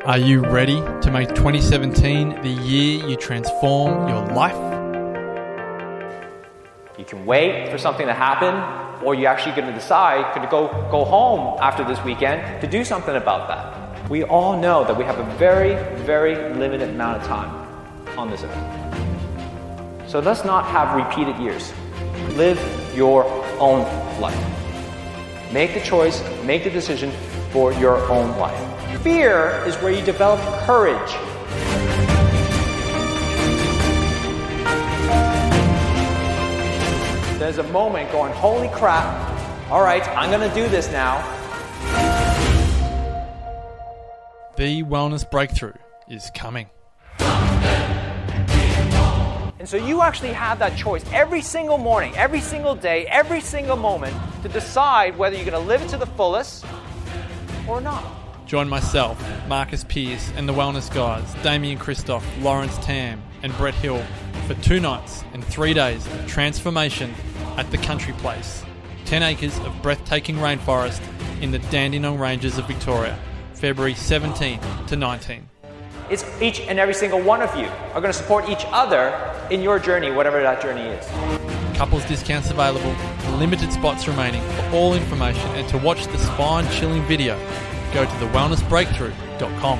Are you ready to make 2017 the year you transform your life? You can wait for something to happen, or you're actually going to decide to go home after this weekend to do something about that. We all know that we have a very, very limited amount of time on this earth. So let's not have repeated years. Live your own life. Make the choice, make the decision for your own life. Fear is where you develop courage. There's a moment going, holy crap, all right, I'm going to do this now. The wellness breakthrough is coming. And so you actually have that choice every single morning, every single day, every single moment to decide whether you're going to live it to the fullest or not. Join myself, Marcus Pearce, and the Wellness Guys, Damien Christoph, Lawrence Tam, and Brett Hill for 2 nights and 3 days of transformation at the Country Place. 10 acres of breathtaking rainforest in the Dandenong Ranges of Victoria, February 17 to 19. It's each and every single one of you are going to support each other in your journey, whatever that journey is. Couples discounts available, limited spots remaining. For all information and to watch the spine-chilling video, go to thewellnessbreakthrough.com.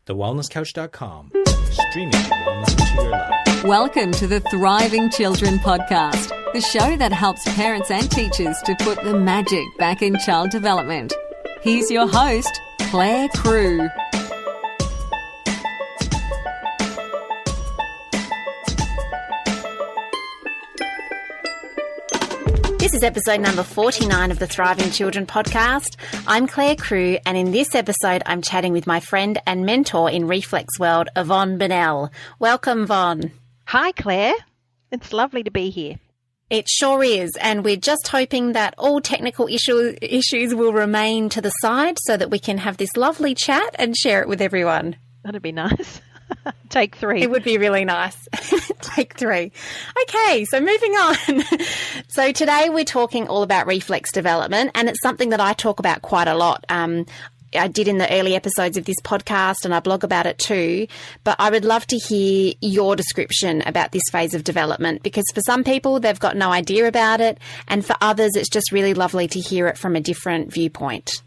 TheWellnessCouch.com, streaming wellness into your life. Welcome to the Thriving Children podcast, the show that helps parents and teachers to put the magic back in child development. Here's your host, Clare Crew. This is episode number 49 of the Thriving Children podcast. I'm Clare Crew, and in this episode, I'm chatting with my friend and mentor in Reflex world, Evonne Bennell. Welcome, Evonne. Hi, Claire. It's lovely to be here. It sure is, and we're just hoping that all technical issues will remain to the side so that we can have this lovely chat and share it with everyone. That'd be nice. Take 3. It would be really nice. Take 3. Okay, so moving on. So today we're talking all about reflex development, and it's something that I talk about quite a lot. I did in the early episodes of this podcast, and I blog about it too. But I would love to hear your description about this phase of development, because for some people, they've got no idea about it. And for others, it's just really lovely to hear it from a different viewpoint.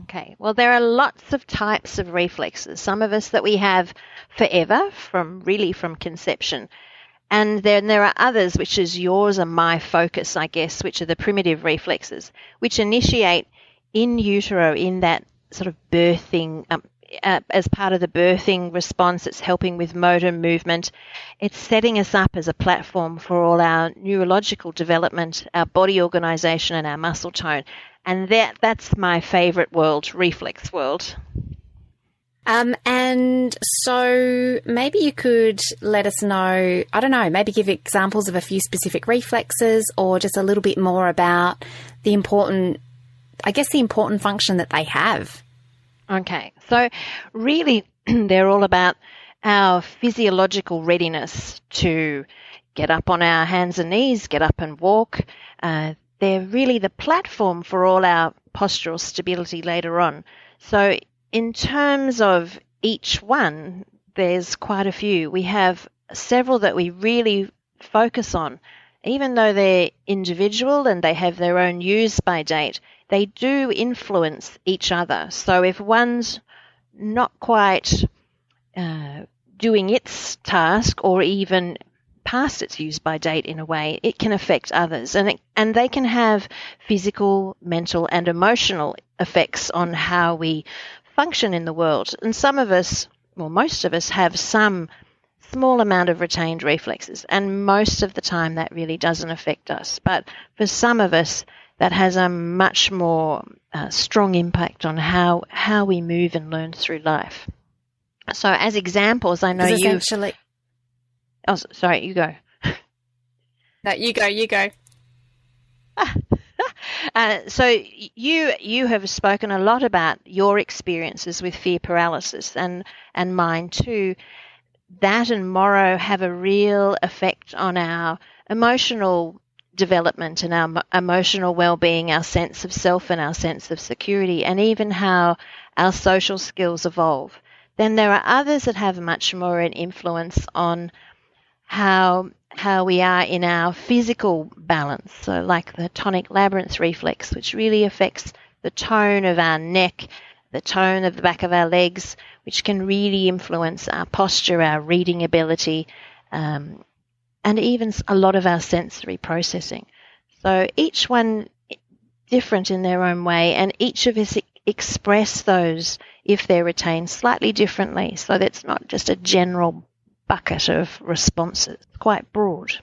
Okay, well, there are lots of types of reflexes. Some of us that we have forever, from conception. And then there are others, which is yours and my focus, I guess, which are the primitive reflexes, which initiate in utero, in that sort of birthing, as part of the birthing response. It's helping with motor movement. It's setting us up as a platform for all our neurological development, our body organization, and our muscle tone. And that's my favorite world, reflex world. And so maybe you could let us know, I don't know, maybe give examples of a few specific reflexes, or just a little bit more about the important function that they have. Okay, so really they're all about our physiological readiness to get up on our hands and knees, get up and walk. They're really the platform for all our postural stability later on. So in terms of each one, there's quite a few. We have several that we really focus on. Even though they're individual and they have their own use by date, they do influence each other. So if one's not quite doing its task, or even past its use by date in a way, it can affect others. And they can have physical, mental, and emotional effects on how we function in the world. And some of us, well, most of us, have some small amount of retained reflexes, and most of the time that really doesn't affect us. But for some of us, that has a much more strong impact on how we move and learn through life. So as examples, I know you... Essentially... Oh, sorry, you go. No, you go. So you have spoken a lot about your experiences with fear paralysis, and mine too. That and Moro have a real effect on our emotional development and our emotional well-being, our sense of self and our sense of security, and even how our social skills evolve. Then there are others that have much more an influence on how we are in our physical balance. So like the tonic labyrinth reflex, which really affects the tone of our neck, the tone of the back of our legs, which can really influence our posture, our reading ability, and even a lot of our sensory processing. So each one different in their own way, and each of us express those, if they're retained, slightly differently. So that's not just a general bucket of responses, quite broad.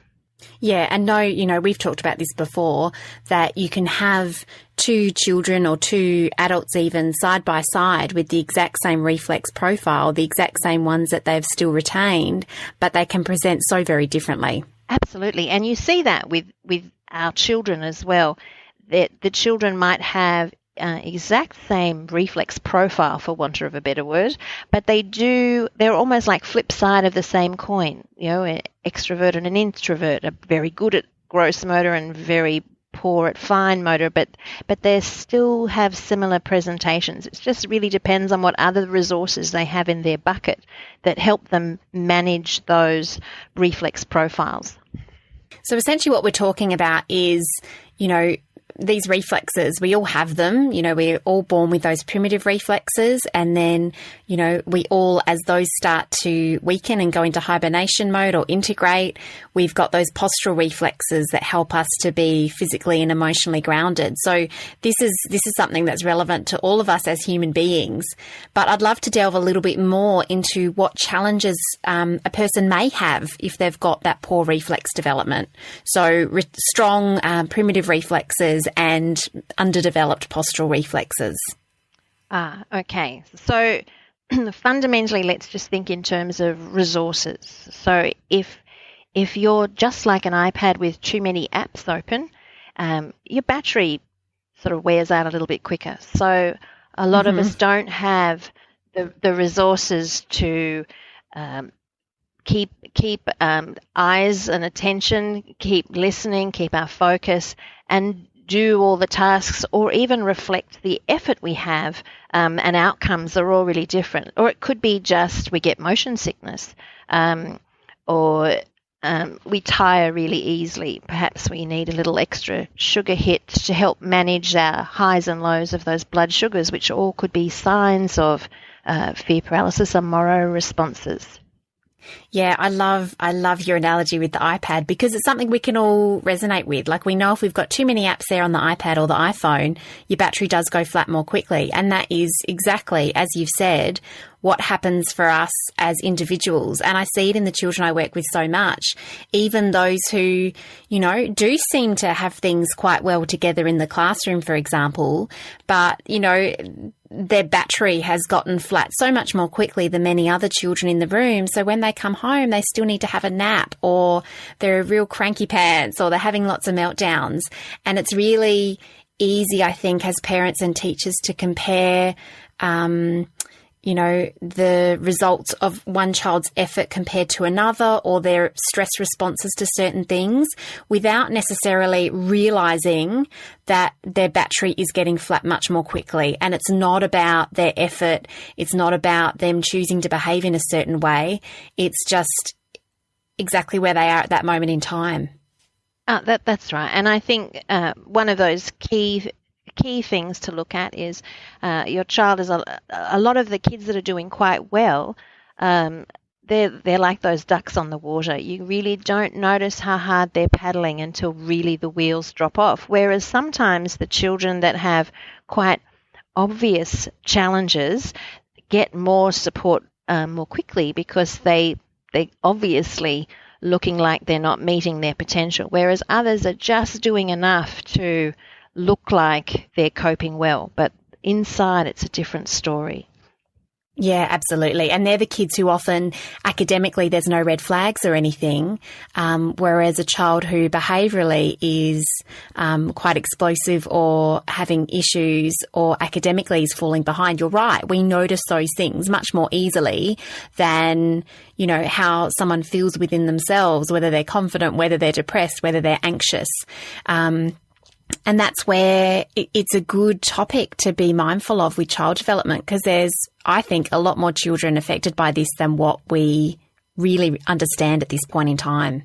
Yeah, and no, we've talked about this before, that you can have two children or two adults even side by side with the exact same reflex profile, the exact same ones that they've still retained, but they can present so very differently. Absolutely. And you see that with our children as well, that the children might have exact same reflex profile, for want of a better word, but they're almost like flip side of the same coin. An extrovert and an introvert are very good at gross motor and very poor at fine motor, but they still have similar presentations. It just really depends on what other resources they have in their bucket that help them manage those reflex profiles. So essentially what we're talking about is, these reflexes, we all have them, we're all born with those primitive reflexes, and then, we all, as those start to weaken and go into hibernation mode or integrate, we've got those postural reflexes that help us to be physically and emotionally grounded. So this is something that's relevant to all of us as human beings. But I'd love to delve a little bit more into what challenges a person may have if they've got that poor reflex development. So strong primitive reflexes and underdeveloped postural reflexes. Okay. So fundamentally, let's just think in terms of resources. So if you're just like an iPad with too many apps open, your battery sort of wears out a little bit quicker. So a lot of us don't have the resources to keep eyes and attention, keep listening, keep our focus, and do all the tasks, or even reflect the effort we have, and outcomes are all really different. Or it could be just we get motion sickness, or we tire really easily. Perhaps we need a little extra sugar hit to help manage our highs and lows of those blood sugars, which all could be signs of fear paralysis or Moro responses. Yeah, I love your analogy with the iPad, because it's something we can all resonate with. Like, we know if we've got too many apps there on the iPad or the iPhone, your battery does go flat more quickly. And that is exactly, as you've said, what happens for us as individuals. And I see it in the children I work with so much, even those who, do seem to have things quite well together in the classroom, for example, but, their battery has gotten flat so much more quickly than many other children in the room. So when they come home, they still need to have a nap, or they're real cranky pants, or they're having lots of meltdowns. And it's really easy, I think, as parents and teachers to compare, the results of one child's effort compared to another, or their stress responses to certain things, without necessarily realizing that their battery is getting flat much more quickly. And it's not about their effort. It's not about them choosing to behave in a certain way. It's just exactly where they are at that moment in time. That's right. And I think one of those key things to look at is your child is a lot of the kids that are doing quite well, they're like those ducks on the water. You really don't notice how hard they're paddling until really the wheels drop off. Whereas sometimes the children that have quite obvious challenges get more support more quickly, because they obviously looking like they're not meeting their potential, whereas others are just doing enough to look like they're coping well, but inside it's a different story. Yeah, absolutely. And they're the kids who often academically there's no red flags or anything, whereas a child who behaviourally is quite explosive or having issues or academically is falling behind, you're right. We notice those things much more easily than, how someone feels within themselves, whether they're confident, whether they're depressed, whether they're anxious. And that's where it's a good topic to be mindful of with child development, because there's, I think, a lot more children affected by this than what we really understand at this point in time.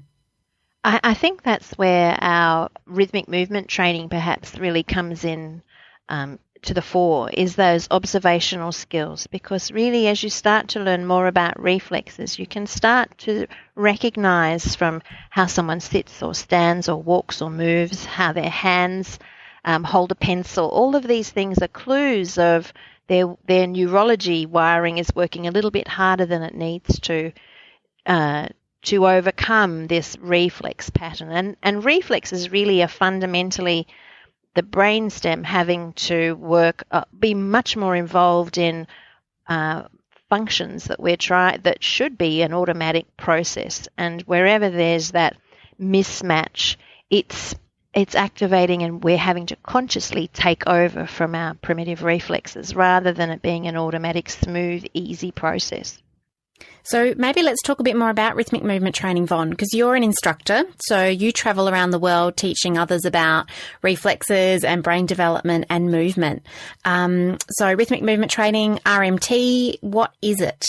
I think that's where our rhythmic movement training perhaps really comes in to the fore, is those observational skills, because really as you start to learn more about reflexes, you can start to recognize from how someone sits or stands or walks or moves, how their hands hold a pencil. All of these things are clues of their neurology wiring is working a little bit harder than it needs to overcome this reflex pattern. And reflex is really a fundamentally the brainstem having to work, be much more involved in functions that should be an automatic process. And wherever there's that mismatch, it's activating, and we're having to consciously take over from our primitive reflexes rather than it being an automatic, smooth, easy process. So maybe let's talk a bit more about rhythmic movement training, Vonne, because you're an instructor. So you travel around the world teaching others about reflexes and brain development and movement. So rhythmic movement training, RMT, what is it?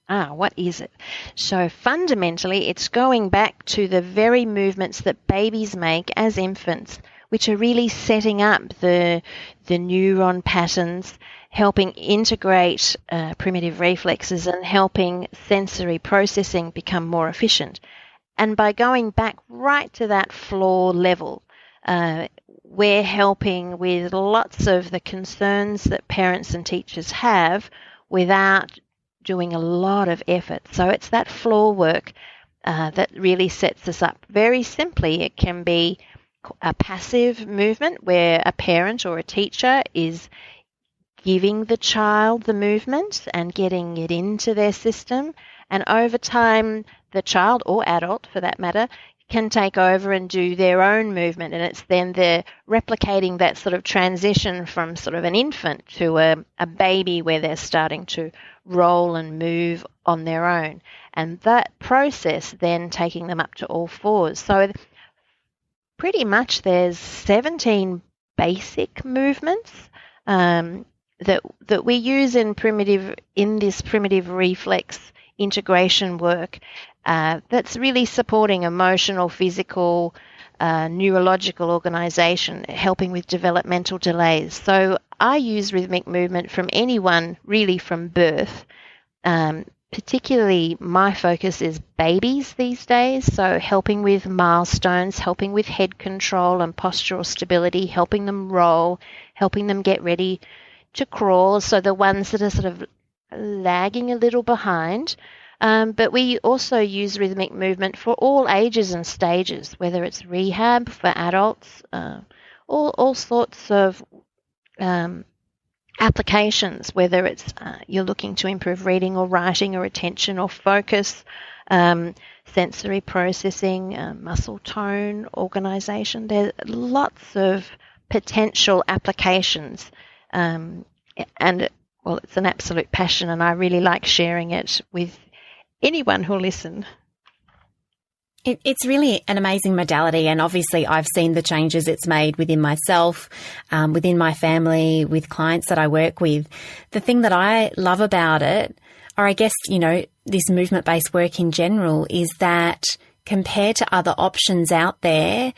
What is it? So fundamentally, it's going back to the very movements that babies make as infants, which are really setting up the neuron patterns, helping integrate primitive reflexes and helping sensory processing become more efficient. And by going back right to that floor level, we're helping with lots of the concerns that parents and teachers have without doing a lot of effort. So it's that floor work that really sets us up. Very simply, it can be a passive movement where a parent or a teacher is giving the child the movement and getting it into their system. And over time, the child or adult, for that matter, can take over and do their own movement. And it's then they're replicating that sort of transition from sort of an infant to a baby where they're starting to roll and move on their own. And that process then taking them up to all fours. So pretty much there's 17 basic movements that we use in this primitive reflex integration work that's really supporting emotional, physical, neurological organisation, helping with developmental delays. So I use rhythmic movement from anyone really from birth. Particularly my focus is babies these days, so helping with milestones, helping with head control and postural stability, helping them roll, helping them get ready to crawl, so the ones that are sort of lagging a little behind. But we also use rhythmic movement for all ages and stages, whether it's rehab for adults, all sorts of applications, whether it's you're looking to improve reading or writing or attention or focus, sensory processing, muscle tone, organisation. There's lots of potential applications. It's an absolute passion, and I really like sharing it with anyone who'll listen. It's really an amazing modality, and obviously I've seen the changes it's made within myself, within my family, with clients that I work with. The thing that I love about it, or I guess, this movement-based work in general, is that compared to other options out there,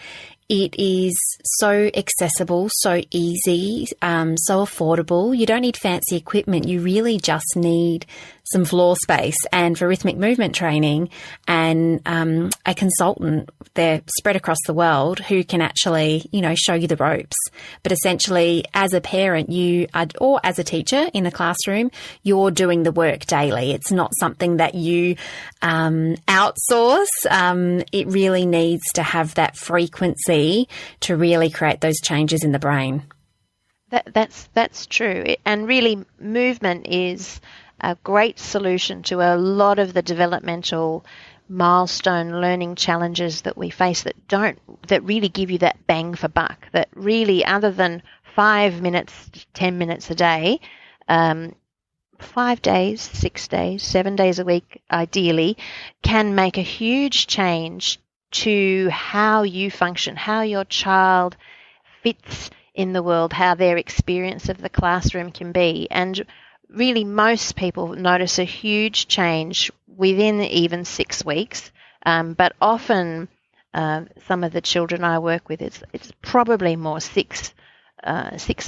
it is so accessible, so easy, so affordable. You don't need fancy equipment. You really just need some floor space. And for rhythmic movement training and a consultant, they're spread across the world, who can actually, show you the ropes. But essentially, as a parent, or as a teacher in a classroom, you're doing the work daily. It's not something that you outsource. It really needs to have that frequency to really create those changes in the brain. That's true. And really, movement is a great solution to a lot of the developmental milestone learning challenges that we face that really give you that bang for buck, that really, other than 5 minutes, 10 minutes a day, 5 days, 6 days, 7 days a week, ideally, can make a huge change to how you function, how your child fits in the world, how their experience of the classroom can be. And really most people notice a huge change within even 6 weeks, but often some of the children I work with, it's probably more 6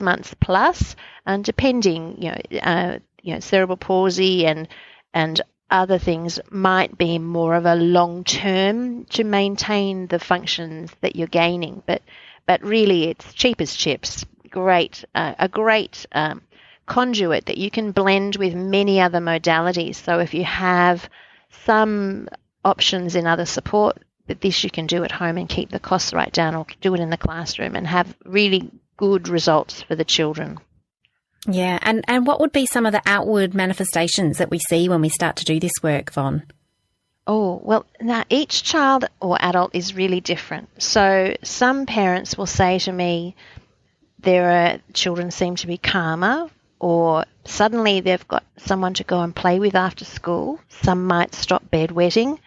months plus, and depending, cerebral palsy and other things might be more of a long term to maintain the functions that you're gaining. But really, it's cheap as chips. A great conduit that you can blend with many other modalities. So if you have some options in other support, but this you can do at home and keep the costs right down, or do it in the classroom and have really good results for the children. Yeah, and what would be some of the outward manifestations that we see when we start to do this work, Von? Oh, well, now each child or adult is really different. So some parents will say to me, children seem to be calmer, or suddenly they've got someone to go and play with after school. Some might stop bedwetting.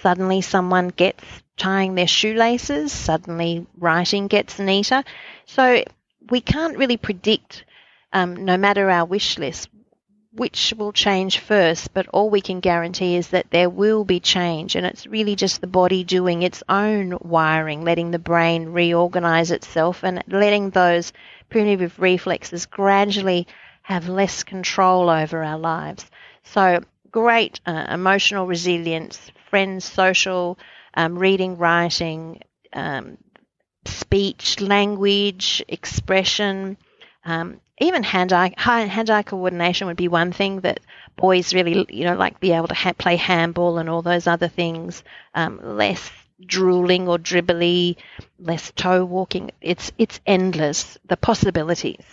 Suddenly someone gets tying their shoelaces. Suddenly writing gets neater. So we can't really predict, no matter our wish list, which will change first, but all we can guarantee is that there will be change, and it's really just the body doing its own wiring, letting the brain reorganize itself and letting those primitive reflexes gradually have less control over our lives. So great emotional resilience, friends, social, reading, writing, speech, language, expression, even hand-eye coordination would be one thing that boys really, like be able to play handball and all those other things. Less drooling or dribbly, less toe walking. It's endless, the possibilities.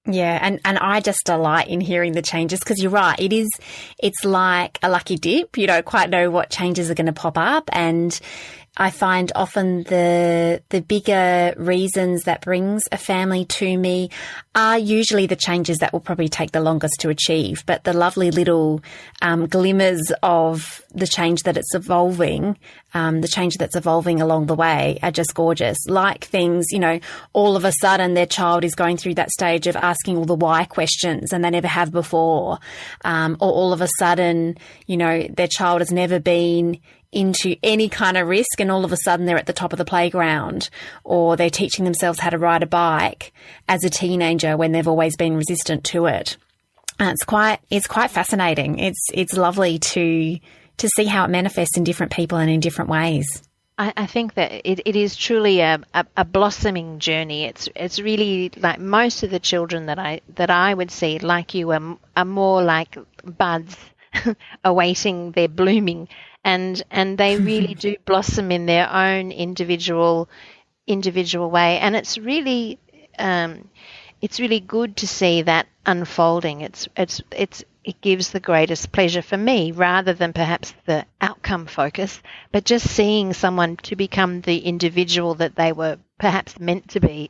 Yeah, and I just delight in hearing the changes, because you're right, it's like a lucky dip. You don't quite know what changes are going to pop up, and I find often the bigger reasons that brings a family to me are usually the changes that will probably take the longest to achieve, but the lovely little glimmers of the change that it's evolving, the change that's evolving along the way are just gorgeous. Like things, all of a sudden their child is going through that stage of asking all the why questions and they never have before, or all of a sudden, their child has never been into any kind of risk and all of a sudden they're at the top of the playground, or they're teaching themselves how to ride a bike as a teenager when they've always been resistant to it. It's quite fascinating. It's lovely to see how it manifests in different people and in different ways. I think that it is truly a blossoming journey. It's really like most of the children that I would see, like you, are more like buds awaiting their blooming, and they really do blossom in their own individual way, and it's really good to see that unfolding. It gives the greatest pleasure for me, rather than perhaps the outcome focus, but just seeing someone to become the individual that they were perhaps meant to be.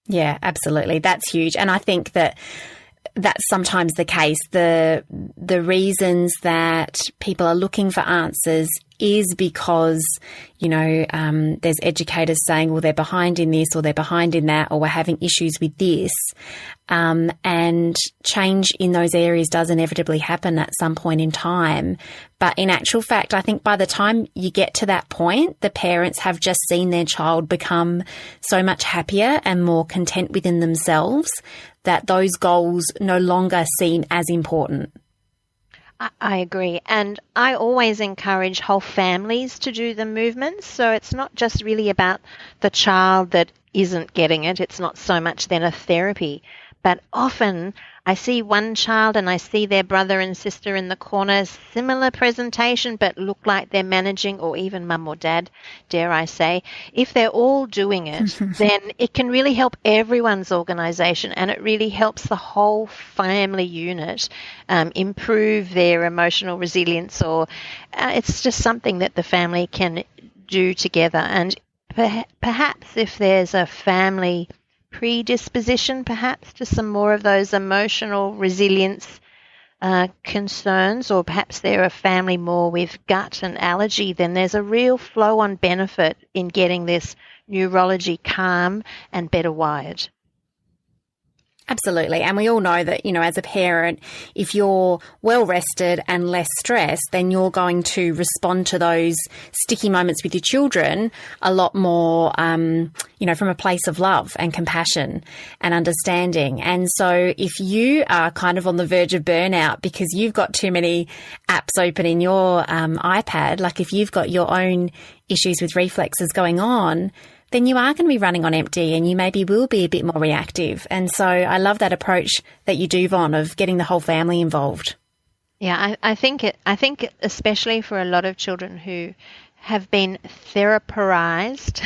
Yeah, absolutely. That's huge. And I think that that's sometimes the case. The reasons that people are looking for answers is because, there's educators saying, well, they're behind in this or they're behind in that, or we're having issues with this. And change in those areas does inevitably happen at some point in time. But in actual fact, I think by the time you get to that point, the parents have just seen their child become so much happier and more content within themselves that those goals no longer seem as important. I agree. And I always encourage whole families to do the movements. So it's not just really about the child that isn't getting it. It's not so much then a therapy. But often I see one child and I see their brother and sister in the corner, similar presentation, but look like they're managing, or even mum or dad, dare I say. If they're all doing it, then it can really help everyone's organisation, and it really helps the whole family unit improve their emotional resilience, or it's just something that the family can do together. And perhaps if there's a family predisposition perhaps to some more of those emotional resilience concerns, or perhaps they're a family more with gut and allergy, then there's a real flow-on benefit in getting this neurology calm and better wired. Absolutely. And we all know that, as a parent, if you're well rested and less stressed, then you're going to respond to those sticky moments with your children a lot more, from a place of love and compassion and understanding. And so if you are kind of on the verge of burnout because you've got too many apps open in your iPad, like if you've got your own issues with reflexes going on, then you are going to be running on empty and you maybe will be a bit more reactive. And so I love that approach that you do, Von, of getting the whole family involved. Yeah, I think especially for a lot of children who have been therapized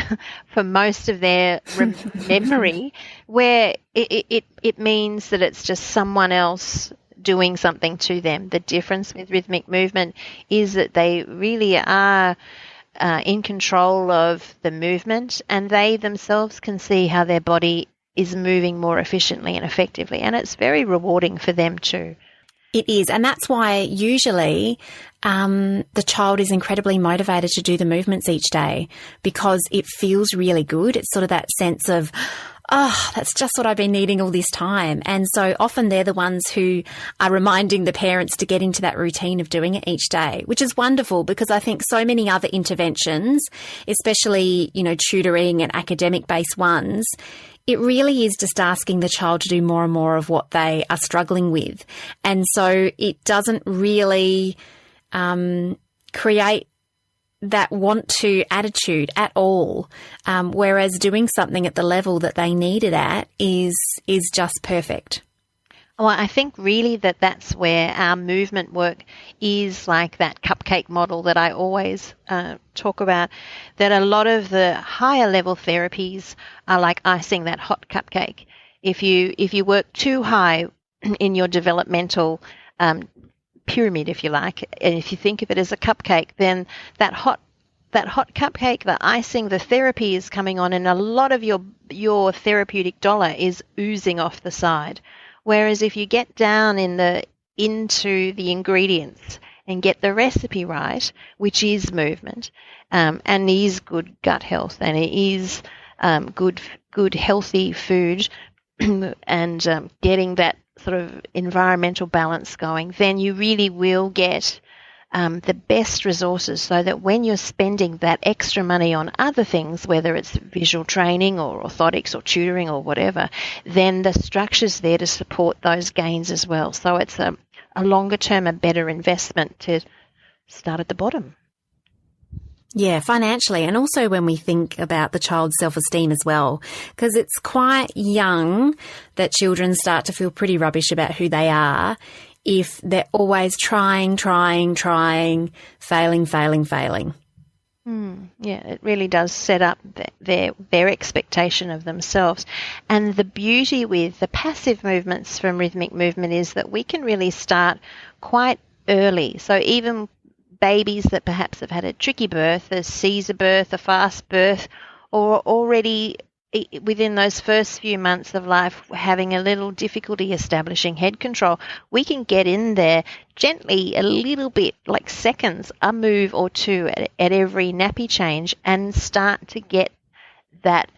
for most of their memory, where it means that it's just someone else doing something to them. The difference with rhythmic movement is that they really are in control of the movement, and they themselves can see how their body is moving more efficiently and effectively, and it's very rewarding for them too. It is, and that's why usually the child is incredibly motivated to do the movements each day because it feels really good. It's sort of that sense of, oh, that's just what I've been needing all this time. And so often they're the ones who are reminding the parents to get into that routine of doing it each day, which is wonderful because I think so many other interventions, especially, tutoring and academic-based ones, it really is just asking the child to do more and more of what they are struggling with. And so it doesn't really create that want to attitude at all, whereas doing something at the level that they need it at is just perfect. Well, I think really that's where our movement work is like that cupcake model that I always talk about, that a lot of the higher level therapies are like icing that hot cupcake. If you work too high in your developmental pyramid, if you like, and if you think of it as a cupcake, then that hot cupcake, the icing, the therapy is coming on, and a lot of your therapeutic dollar is oozing off the side. Whereas if you get down into the ingredients and get the recipe right, which is movement, and is good gut health, and it is good healthy food, and getting that sort of environmental balance going, then you really will get the best resources, so that when you're spending that extra money on other things, whether it's visual training or orthotics or tutoring or whatever, then the structure's there to support those gains as well. So it's a longer term, a better investment to start at the bottom. Yeah, financially, and also when we think about the child's self-esteem as well, because it's quite young that children start to feel pretty rubbish about who they are if they're always trying, failing. Yeah, it really does set up their expectation of themselves. And the beauty with the passive movements from rhythmic movement is that we can really start quite early. So even babies that perhaps have had a tricky birth, a Caesar birth, a fast birth, or already within those first few months of life having a little difficulty establishing head control, we can get in there gently, a little bit, like seconds, a move or two at every nappy change, and start to get that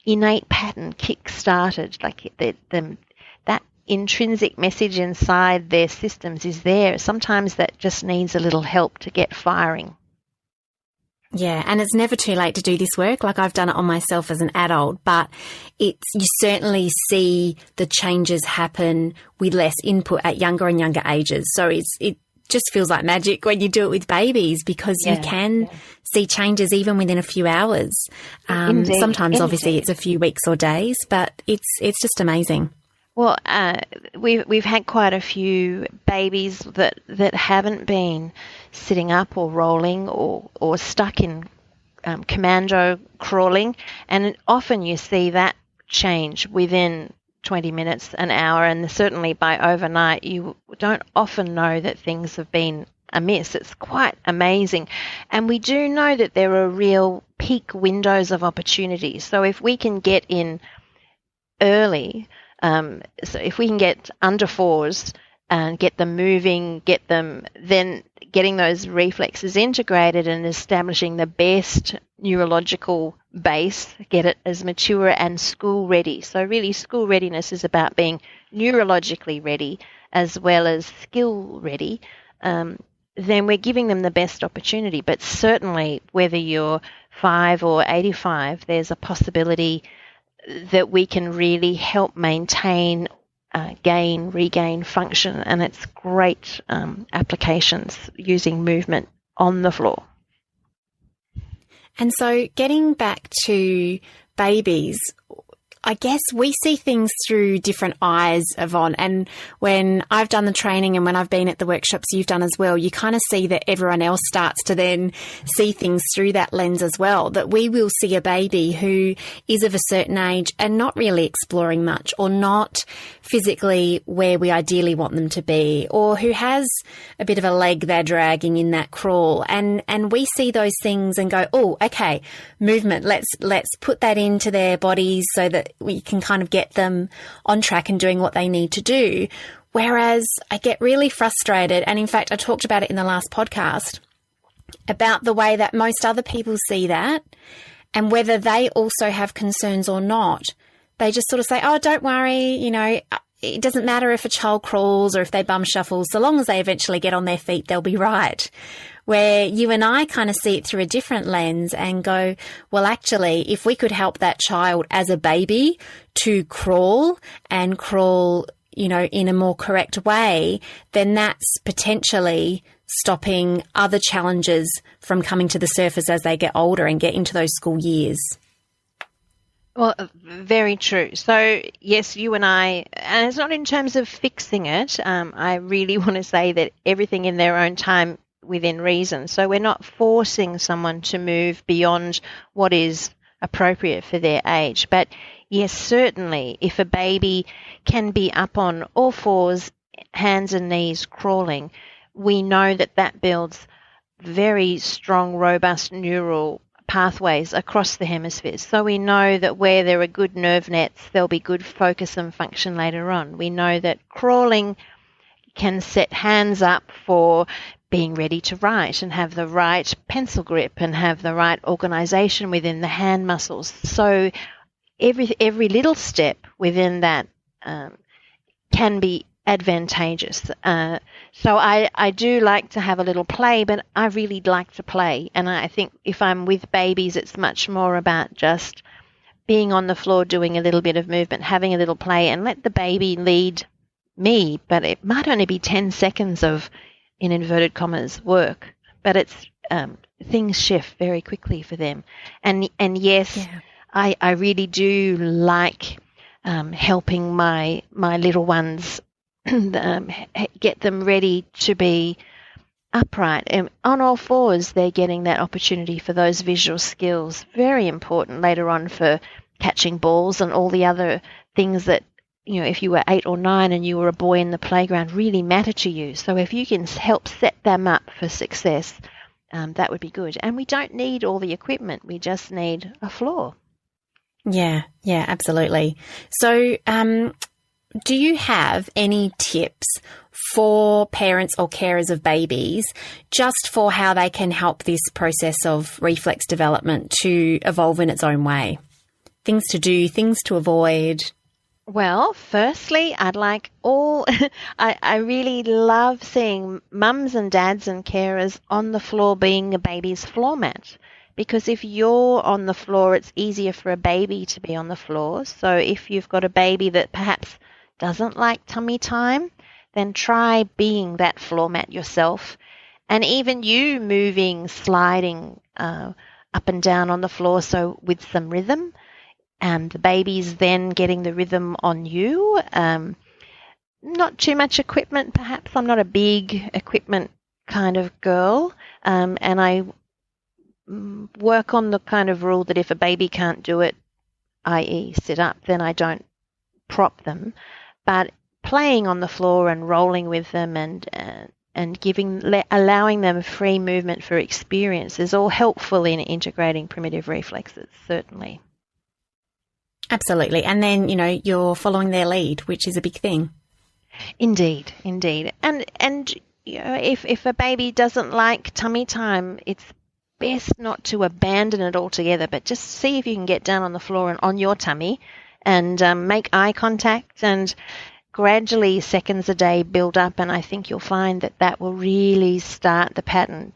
innate pattern kick-started, like that intrinsic message inside their systems is there. Sometimes that just needs a little help to get firing. Yeah, and it's never too late to do this work. Like, I've done it on myself as an adult, but you certainly see the changes happen with less input at younger and younger ages. So it just feels like magic when you do it with babies, because you can see changes even within a few hours. Sometimes, obviously, it's a few weeks or days, but it's just amazing. Well, we've had quite a few babies that haven't been sitting up or rolling or stuck in commando crawling, and often you see that change within 20 minutes, an hour, and certainly by overnight. You don't often know that things have been amiss. It's quite amazing. And we do know that there are real peak windows of opportunity. So if we can get in early, so if we can get under fours and get them moving, then getting those reflexes integrated and establishing the best neurological base, get it as mature and school ready. So really school readiness is about being neurologically ready as well as skill ready. Then we're giving them the best opportunity. But certainly whether you're 5 or 85, there's a possibility that we can really help maintain, regain function, and it's great applications using movement on the floor. And so getting back to babies, I guess we see things through different eyes, Evonne. And when I've done the training and when I've been at the workshops you've done as well, you kind of see that everyone else starts to then see things through that lens as well, that we will see a baby who is of a certain age and not really exploring much, or not physically where we ideally want them to be, or who has a bit of a leg they're dragging in that crawl. And we see those things and go, oh, okay, movement, let's put that into their bodies so that we can kind of get them on track and doing what they need to do. Whereas I get really frustrated, and in fact I talked about it in the last podcast, about the way that most other people see that, and whether they also have concerns or not. They just sort of say, oh, don't worry, it doesn't matter if a child crawls or if they bum shuffle, so long as they eventually get on their feet, they'll be right. Where you and I kind of see it through a different lens and go, well, actually, if we could help that child as a baby to crawl in a more correct way, then that's potentially stopping other challenges from coming to the surface as they get older and get into those school years. Well, very true. So, yes, you and I, and it's not in terms of fixing it. I really want to say that everything in their own time within reason. So we're not forcing someone to move beyond what is appropriate for their age. But yes, certainly if a baby can be up on all fours, hands and knees, crawling, we know that builds very strong, robust neural pathways across the hemispheres. So we know that where there are good nerve nets, there'll be good focus and function later on. We know that crawling can set hands up for being ready to write and have the right pencil grip and have the right organization within the hand muscles. So every little step within that can be advantageous. So I do like to have a little play, but I really like to play. And I think if I'm with babies, it's much more about just being on the floor, doing a little bit of movement, having a little play, and let the baby lead me. But it might only be 10 seconds of, in inverted commas, work. But it's things shift very quickly for them. And yes, yeah. I really do like helping my little ones get them ready to be upright. And on all fours, they're getting that opportunity for those visual skills. Very important later on for catching balls and all the other things that, if you were 8 or 9 and you were a boy in the playground, really matter to you. So if you can help set them up for success, that would be good. And we don't need all the equipment. We just need a floor. Yeah, absolutely. So do you have any tips for parents or carers of babies just for how they can help this process of reflex development to evolve in its own way? Things to do, things to avoid? Well, firstly, I'd like I really love seeing mums and dads and carers on the floor being a baby's floor mat. Because if you're on the floor, it's easier for a baby to be on the floor. So if you've got a baby that perhaps doesn't like tummy time, then try being that floor mat yourself. And even you moving, sliding up and down on the floor, so with some rhythm. And the baby's then getting the rhythm on you. Not too much equipment, perhaps. I'm not a big equipment kind of girl. And I work on the kind of rule that if a baby can't do it, i.e. sit up, then I don't prop them. But playing on the floor and rolling with them and allowing them free movement for experience is all helpful in integrating primitive reflexes, certainly. Absolutely. And then, you're following their lead, which is a big thing. Indeed. And if a baby doesn't like tummy time, it's best not to abandon it altogether, but just see if you can get down on the floor and on your tummy and make eye contact, and gradually seconds a day build up, and I think you'll find that will really start the pattern.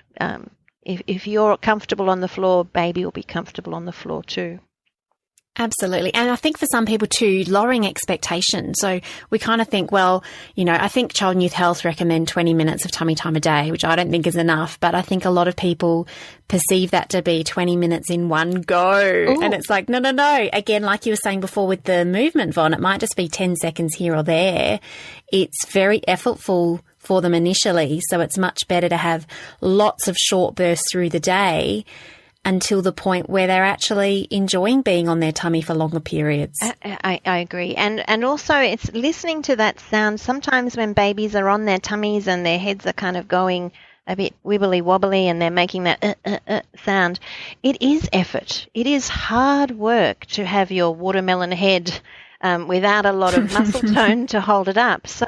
If you're comfortable on the floor, baby will be comfortable on the floor too. Absolutely. And I think for some people too, lowering expectations. So we kind of think, well, I think Child and Youth Health recommend 20 minutes of tummy time a day, which I don't think is enough. But I think a lot of people perceive that to be 20 minutes in one go. Ooh. And it's like, no. Again, like you were saying before with the movement, Von, it might just be 10 seconds here or there. It's very effortful for them initially. So it's much better to have lots of short bursts through the day until the point where they're actually enjoying being on their tummy for longer periods. I agree. And also it's listening to that sound. Sometimes when babies are on their tummies and their heads are kind of going a bit wibbly wobbly and they're making that sound, it is effort. It is hard work to have your watermelon head without a lot of muscle tone to hold it up. So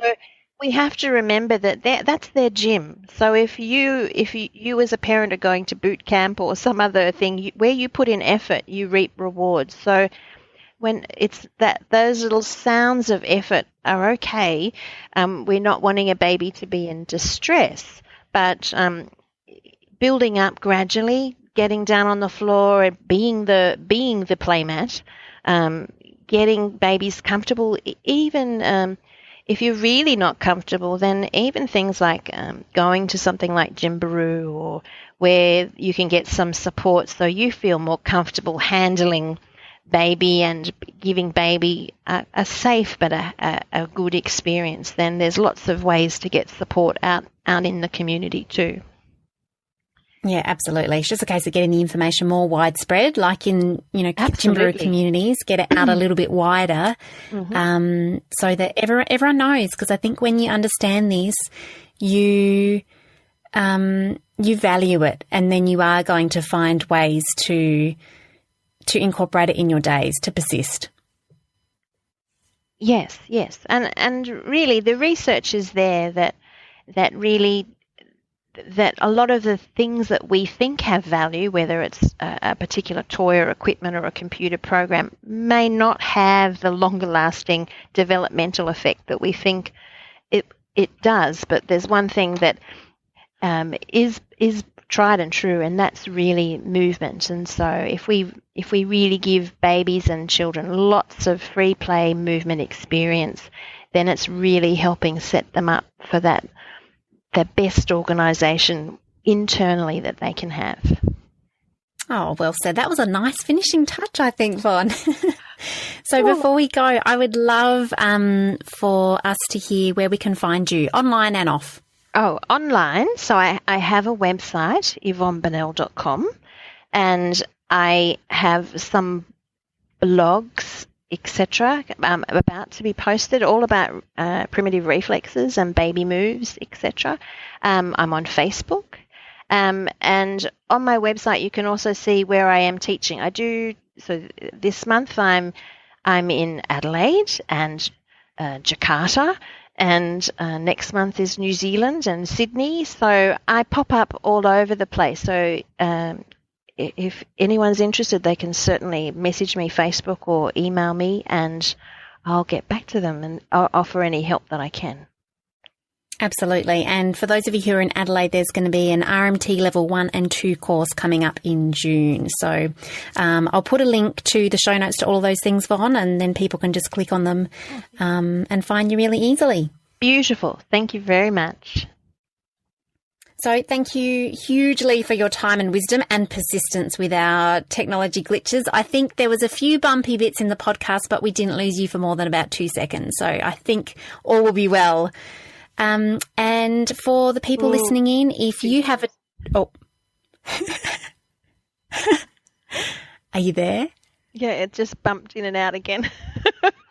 we have to remember that that's their gym. So if you as a parent are going to boot camp or some other thing, where you put in effort, you reap rewards. So when it's that those little sounds of effort are okay, we're not wanting a baby to be in distress, but building up gradually, getting down on the floor, and being the playmat, getting babies comfortable, even. If you're really not comfortable, then even things like going to something like Gymbaroo, or where you can get some support so you feel more comfortable handling baby and giving baby a safe but a good experience, then there's lots of ways to get support out in the community too. Yeah, absolutely. It's just a case of getting the information more widespread, like in, Gymbaroo communities, get it out a little bit wider, so that everyone knows. Because I think when you understand this, you value it, and then you are going to find ways to incorporate it in your days, to persist. Yes. And really the research is there that really that a lot of the things that we think have value, whether it's a particular toy or equipment or a computer program, may not have the longer lasting developmental effect that we think it does. But there's one thing that is tried and true, and that's really movement. And so if we really give babies and children lots of free play movement experience, then it's really helping set them up for the best organisation internally that they can have. Oh, well said. That was a nice finishing touch, I think, Von. So before we go, I would love for us to hear where we can find you, online and off. Oh, online. So I have a website, evonnebennell.com, and I have some blogs, etc., about to be posted, all about primitive reflexes and baby moves, etc. I'm on Facebook, and on my website you can also see where I am teaching. So this month I'm in Adelaide and Jakarta, and next month is New Zealand and Sydney. So I pop up all over the place. So if anyone's interested, they can certainly message me Facebook or email me, and I'll get back to them and I'll offer any help that I can. Absolutely. And for those of you who are in Adelaide, there's going to be an RMT Level 1 and 2 course coming up in June. So I'll put a link to the show notes to all of those things, Von, and then people can just click on them and find you really easily. Beautiful. Thank you very much. So thank you hugely for your time and wisdom and persistence with our technology glitches. I think there was a few bumpy bits in the podcast, but we didn't lose you for more than about 2 seconds. So I think all will be well. And for the people listening in, if you have are you there? Yeah, it just bumped in and out again.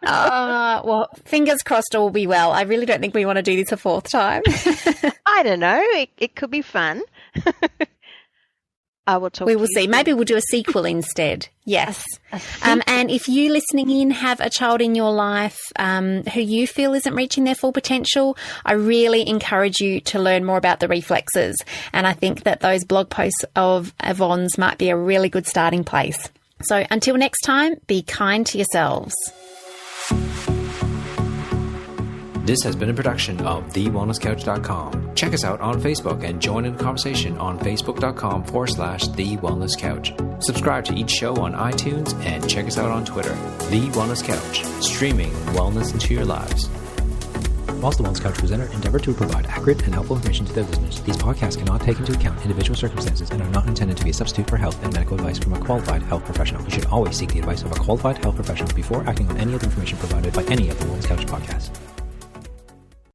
Well, fingers crossed all will be well. I really don't think we want to do this a fourth time. I don't know. It could be fun. I will talk We to will you see. soon. Maybe we'll do a sequel instead. Yes. A sequel. And if you listening in have a child in your life who you feel isn't reaching their full potential, I really encourage you to learn more about the reflexes. And I think that those blog posts of Evonne's might be a really good starting place. So until next time, be kind to yourselves. This has been a production of TheWellnessCouch.com. Check us out on Facebook and join in the conversation on Facebook.com/TheWellnessCouch. Subscribe to each show on iTunes and check us out on Twitter. The Wellness Couch, streaming wellness into your lives. Whilst the Wellness Couch presenter endeavour to provide accurate and helpful information to their listeners, these podcasts cannot take into account individual circumstances and are not intended to be a substitute for health and medical advice from a qualified health professional. You should always seek the advice of a qualified health professional before acting on any of the information provided by any of the Wellness Couch podcasts.